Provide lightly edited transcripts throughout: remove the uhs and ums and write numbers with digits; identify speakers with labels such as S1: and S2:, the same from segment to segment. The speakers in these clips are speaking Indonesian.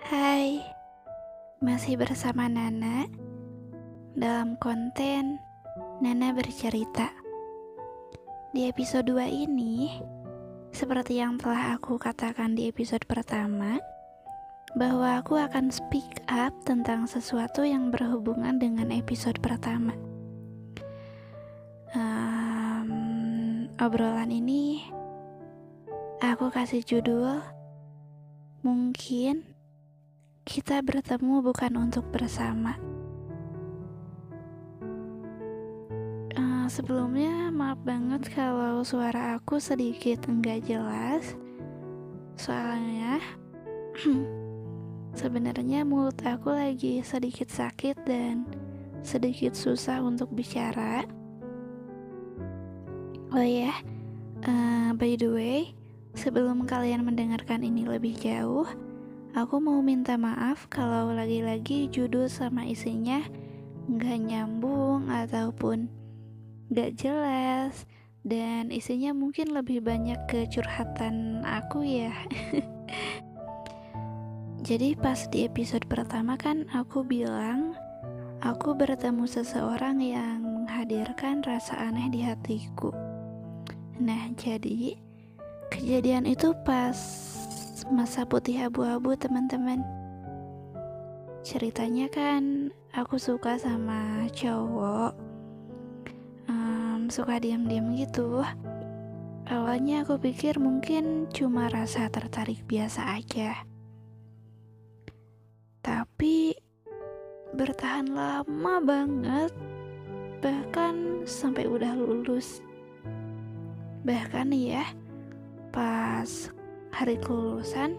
S1: Hai, masih bersama Nana dalam konten Nana bercerita. Di episode 2 ini, seperti yang telah aku katakan di episode pertama, bahwa aku akan speak up tentang sesuatu yang berhubungan dengan episode pertama. Obrolan ini aku kasih judul Mungkin Kita Bertemu Bukan Untuk Bersama. Sebelumnya maaf banget kalau suara aku sedikit enggak jelas. Soalnya sebenarnya mulut aku lagi sedikit sakit dan sedikit susah untuk bicara. Oh ya, by the way, sebelum kalian mendengarkan ini lebih jauh, aku mau minta maaf kalau lagi-lagi judul sama isinya nggak nyambung ataupun nggak jelas, dan isinya mungkin lebih banyak ke curhatan aku ya. Jadi pas di episode pertama kan aku bilang aku bertemu seseorang yang menghadirkan rasa aneh di hatiku. Nah, jadi kejadian itu pas masa putih abu-abu, teman-teman. Ceritanya kan aku suka sama cowok, suka diam-diam gitu. Awalnya aku pikir mungkin cuma rasa tertarik biasa aja, tapi bertahan lama banget, bahkan sampai udah lulus. Bahkan ya, pas hari kelulusan,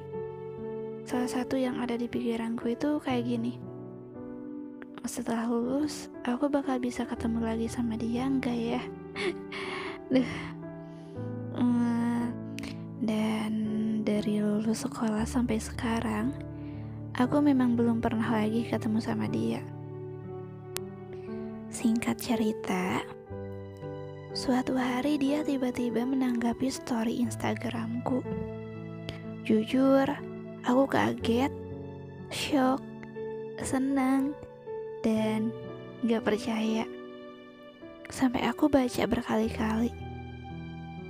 S1: salah satu yang ada di pikiranku itu kayak gini: setelah lulus, aku bakal bisa ketemu lagi sama dia enggak ya? Dan dari lulus sekolah sampai sekarang, aku memang belum pernah lagi ketemu sama dia. Singkat cerita, suatu hari dia tiba-tiba menanggapi story Instagramku. Jujur, aku kaget, shock, senang, dan gak percaya. Sampai aku baca berkali-kali.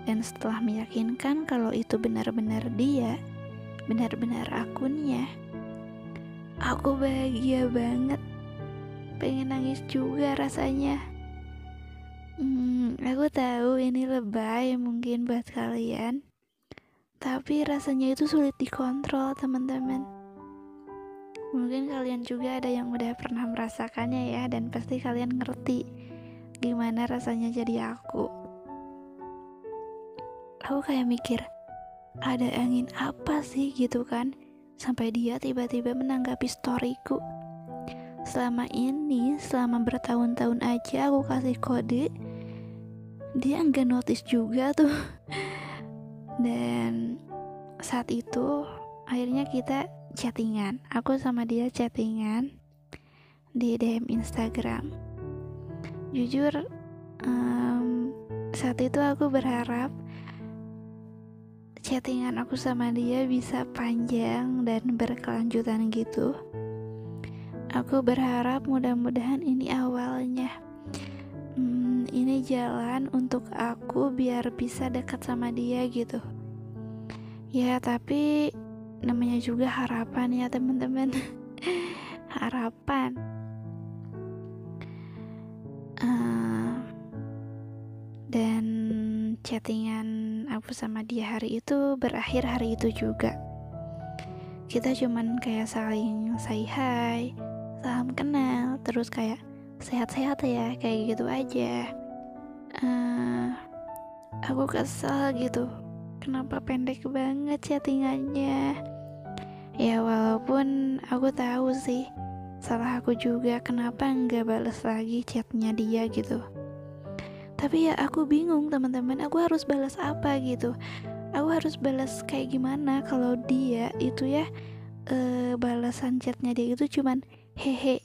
S1: Dan setelah meyakinkan kalau itu benar-benar dia, benar-benar akunnya, aku bahagia banget. Pengen nangis juga rasanya. Aku tahu ini lebay mungkin buat kalian, tapi rasanya itu sulit dikontrol, teman-teman. Mungkin kalian juga ada yang udah pernah merasakannya ya, dan pasti kalian ngerti gimana rasanya jadi aku. Aku kayak mikir, ada angin apa sih gitu kan, sampai dia tiba-tiba menanggapi storyku. Selama ini, selama bertahun-tahun aja aku kasih kode, dia nggak notice juga tuh. Dan saat itu akhirnya kita chattingan. Aku sama dia chattingan di DM Instagram. Jujur, saat itu aku berharap chattingan aku sama dia bisa panjang dan berkelanjutan gitu. Aku berharap mudah-mudahan ini awalnya. Ini jalan untuk aku biar bisa dekat sama dia gitu. Ya, tapi namanya juga harapan ya, teman-teman. Harapan. Dan chattingan aku sama dia hari itu berakhir hari itu juga. Kita cuman kayak saling say hi, salam kenal, terus kayak sehat-sehat ya, kayak gitu aja. Aku kesel gitu, kenapa pendek banget chattingannya. Ya walaupun aku tahu sih salah aku juga, kenapa nggak balas lagi chatnya dia gitu. Tapi ya aku bingung, teman-teman, aku harus balas apa gitu. Aku harus balas kayak gimana kalau dia itu ya balasan chatnya dia itu cuman hehe,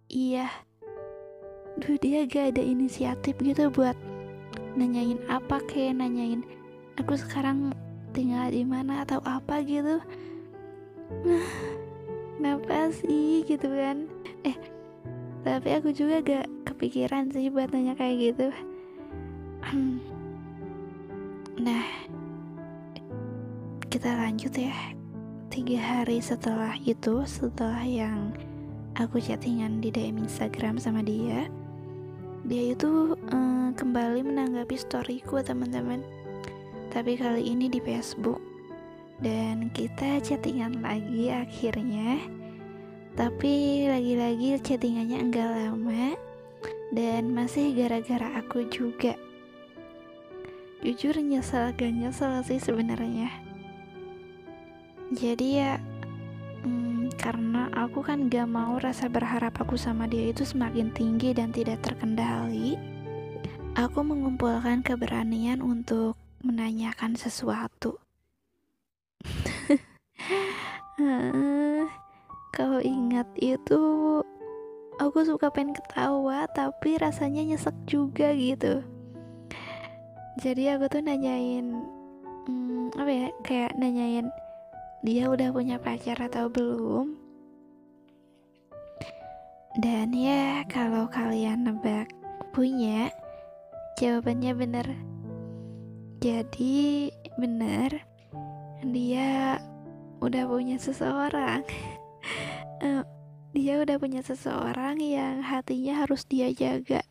S1: iya. Duh, dia gak ada inisiatif gitu buat nanyain apa, kayak nanyain aku sekarang tinggal di mana atau apa gitu. Kenapa sih gitu kan? Tapi aku juga gak kepikiran sih buat nanya kayak gitu. Nah, kita lanjut ya. 3 hari setelah itu, setelah yang aku chattingan di DM Instagram sama dia itu kembali menanggapi storyku teman-teman. Tapi kali ini di Facebook. Dan kita chattingan lagi akhirnya. Tapi lagi-lagi chattingannya enggak lama. Dan masih gara-gara aku juga. Jujur nyesel gak nyesel sih sebenarnya. Jadi ya karena aku kan gak mau rasa berharap aku sama dia itu semakin tinggi dan tidak terkendali. Aku mengumpulkan keberanian untuk menanyakan sesuatu. Kalau ingat itu aku suka pengen ketawa tapi rasanya nyesek juga gitu. Jadi aku tuh nanyain kayak nanyain dia udah punya pacar atau belum. Dan ya kalau kalian nebak punya, jawabannya bener. Jadi bener, dia udah punya seseorang. Dia udah punya seseorang yang hatinya harus dia jaga.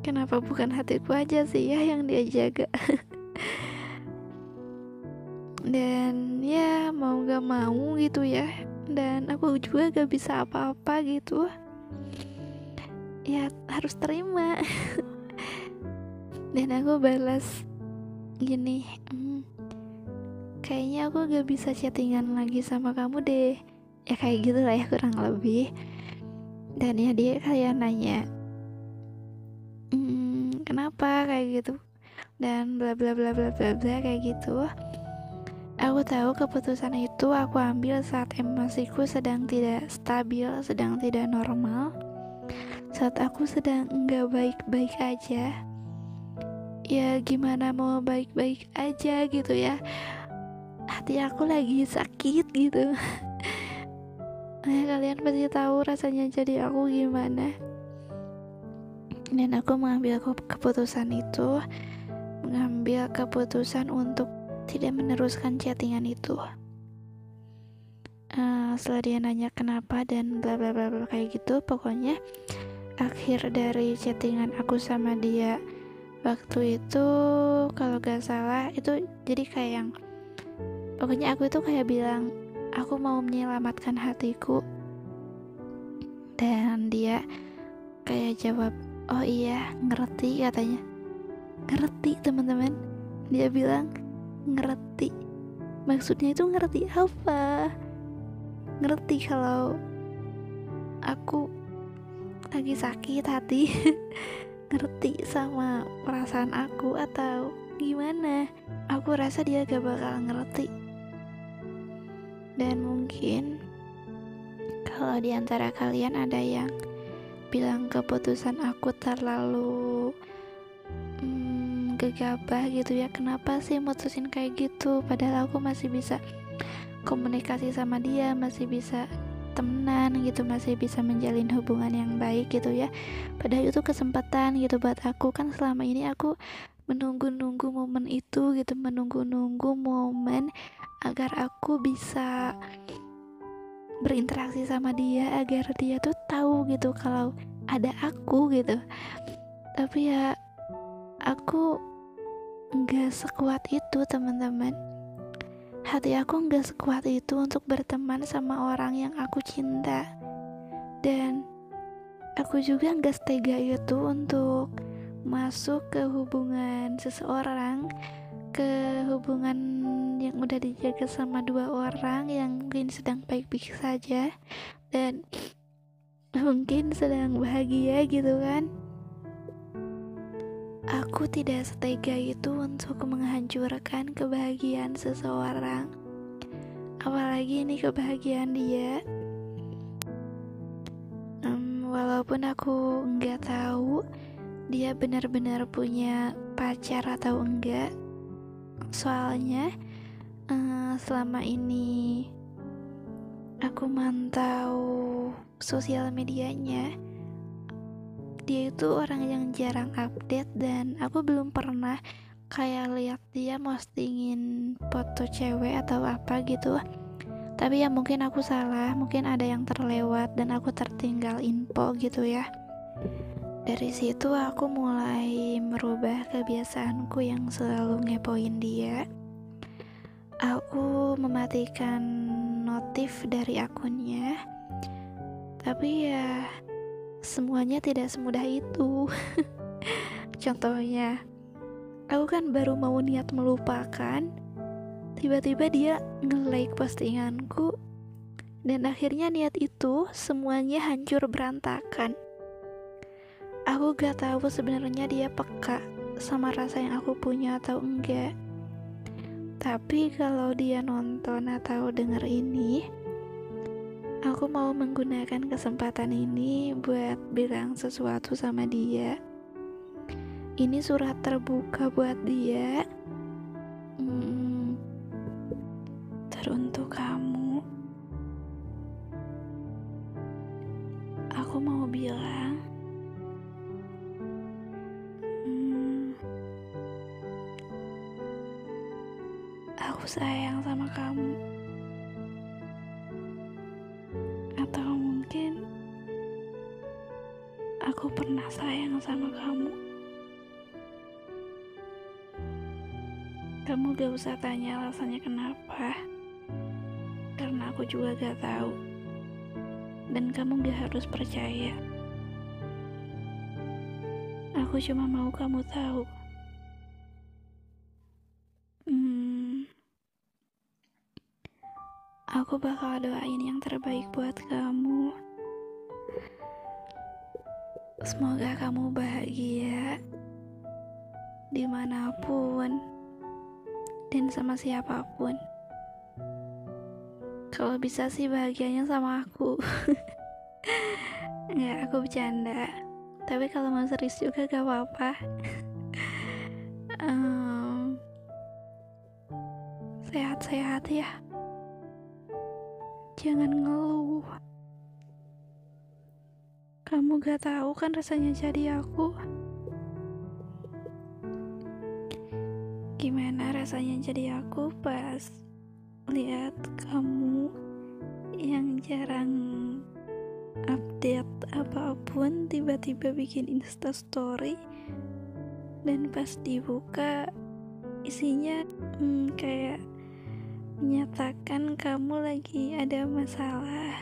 S1: Kenapa bukan hatiku aja sih ya yang dia jaga? Dan ya mau gak mau gitu ya. Dan aku juga gak bisa apa-apa gitu. Ya harus terima. Dan aku balas gini, kayaknya aku gak bisa chattingan lagi sama kamu deh. Ya kayak gitu lah ya kurang lebih. Dan ya dia kayak nanya, kenapa kayak gitu, dan bla bla bla bla bla bla kayak gitu. Aku tahu keputusan itu aku ambil saat emosiku sedang tidak stabil, sedang tidak normal, saat aku sedang enggak baik-baik aja. Ya gimana mau baik-baik aja gitu ya, hati aku lagi sakit gitu. Nah, kalian pasti tahu rasanya jadi aku gimana. Dan aku mengambil keputusan itu, mengambil keputusan untuk tidak meneruskan chattingan itu. Setelah dia nanya kenapa dan bla bla bla bla kayak gitu, pokoknya akhir dari chattingan aku sama dia waktu itu, kalau gak salah itu jadi kayak yang, pokoknya aku itu kayak bilang aku mau menyelamatkan hatiku. Dan dia kayak jawab, oh iya ngerti katanya. Ngerti teman-teman, dia bilang ngerti. Maksudnya itu ngerti apa? Ngerti kalau aku lagi sakit hati. Ngerti sama perasaan aku atau gimana? Aku rasa dia gak bakal ngerti. Dan mungkin kalau diantara kalian ada yang bilang keputusan aku terlalu gegabah gitu ya, kenapa sih mutusin kayak gitu, padahal aku masih bisa komunikasi sama dia, masih bisa temenan gitu, masih bisa menjalin hubungan yang baik gitu ya. Padahal itu kesempatan gitu buat aku, kan selama ini aku menunggu-nunggu momen itu gitu, menunggu-nunggu momen agar aku bisa berinteraksi sama dia, agar dia tuh tahu gitu kalau ada aku gitu. Tapi ya aku nggak sekuat itu teman-teman. Hati aku nggak sekuat itu untuk berteman sama orang yang aku cinta. Dan aku juga nggak setega itu untuk masuk ke hubungan seseorang, ke hubungan yang udah dijaga sama 2 orang yang mungkin sedang baik-baik saja dan mungkin sedang bahagia gitu kan. Aku tidak setega itu untuk menghancurkan kebahagiaan seseorang, apalagi ini kebahagiaan dia. Walaupun aku nggak tahu dia benar-benar punya pacar atau enggak. Soalnya selama ini aku mantau sosial medianya, dia itu orang yang jarang update, dan aku belum pernah kayak lihat dia postingin foto cewek atau apa gitu. Tapi ya mungkin aku salah, mungkin ada yang terlewat dan aku tertinggal info gitu ya. Dari situ aku mulai merubah kebiasaanku yang selalu ngepoin dia. Aku mematikan notif dari akunnya. Tapi ya semuanya tidak semudah itu. Contohnya, aku kan baru mau niat melupakan, tiba-tiba dia nge-like postinganku, dan akhirnya niat itu semuanya hancur berantakan. Aku gak tahu sebenarnya dia peka sama rasa yang aku punya atau enggak. Tapi kalau dia nonton atau denger ini, aku mau menggunakan kesempatan ini buat bilang sesuatu sama dia. Ini surat terbuka buat dia. Teruntuk kamu. Aku mau bilang, aku sayang sama kamu. Atau mungkin aku pernah sayang sama kamu. Kamu gak usah tanya alasannya kenapa, karena aku juga gak tahu. Dan kamu gak harus percaya. Aku cuma mau kamu tahu. Aku bakal doain yang terbaik buat kamu. Semoga kamu bahagia dimanapun dan sama siapapun. Kalau bisa sih bahagianya sama aku. Nggak, aku bercanda. Tapi kalau mau serius juga gak apa-apa. Sehat-sehat ya. Jangan ngeluh. Kamu gak tahu kan rasanya jadi aku. Gimana rasanya jadi aku pas lihat kamu yang jarang update apapun tiba-tiba bikin instastory, dan pas dibuka isinya kayak menyatakan kamu lagi ada masalah,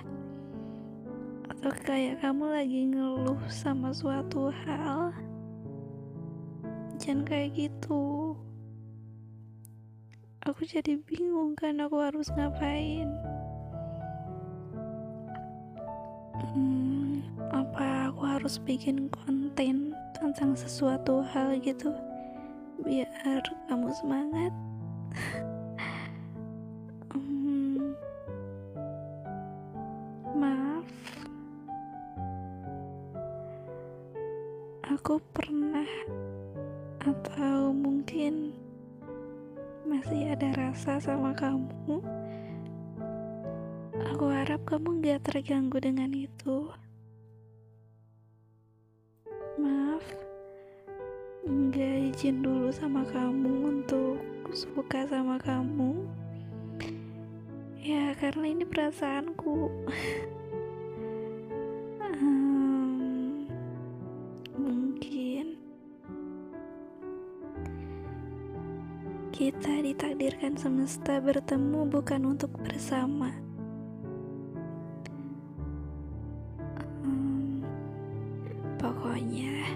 S1: atau kayak kamu lagi ngeluh sama suatu hal. Jangan kayak gitu. Aku jadi bingung kan aku harus ngapain. Apa aku harus bikin konten tentang sesuatu hal gitu biar kamu semangat? Maaf, aku pernah atau mungkin masih ada rasa sama kamu. Aku harap kamu gak terganggu dengan itu. Maaf, gak izin dulu sama kamu untuk suka sama kamu. Ya karena ini perasaanku. Mungkin kita ditakdirkan semesta bertemu bukan untuk bersama. Pokoknya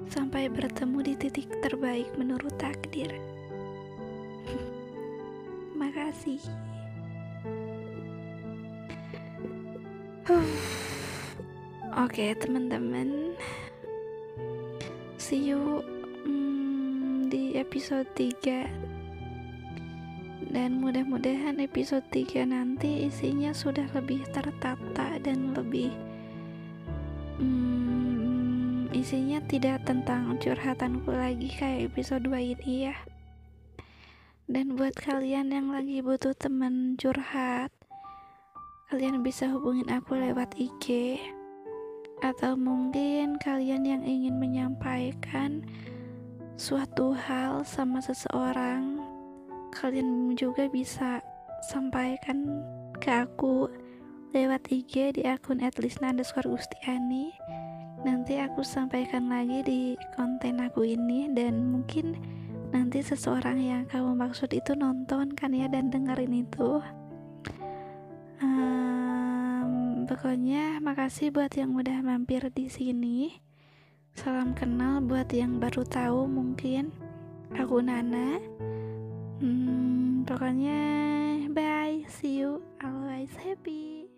S1: sampai bertemu di titik terbaik menurut takdir. Makasih. Oke, teman-teman, see you di episode 3. Dan mudah-mudahan episode 3 nanti isinya sudah lebih tertata dan lebih isinya tidak tentang curhatanku lagi kayak episode 2 ini ya. Dan buat kalian yang lagi butuh temen curhat, kalian bisa hubungin aku lewat IG. Atau mungkin kalian yang ingin menyampaikan suatu hal sama seseorang, kalian juga bisa sampaikan ke aku lewat IG di akun @lisna_gustiani. Nanti aku sampaikan lagi di konten aku ini, dan mungkin nanti seseorang yang kamu maksud itu nonton kan ya dan dengerin itu. Pokoknya makasih buat yang udah mampir di sini. Salam kenal buat yang baru tahu mungkin. Aku Nana. Pokoknya bye, see you, always happy.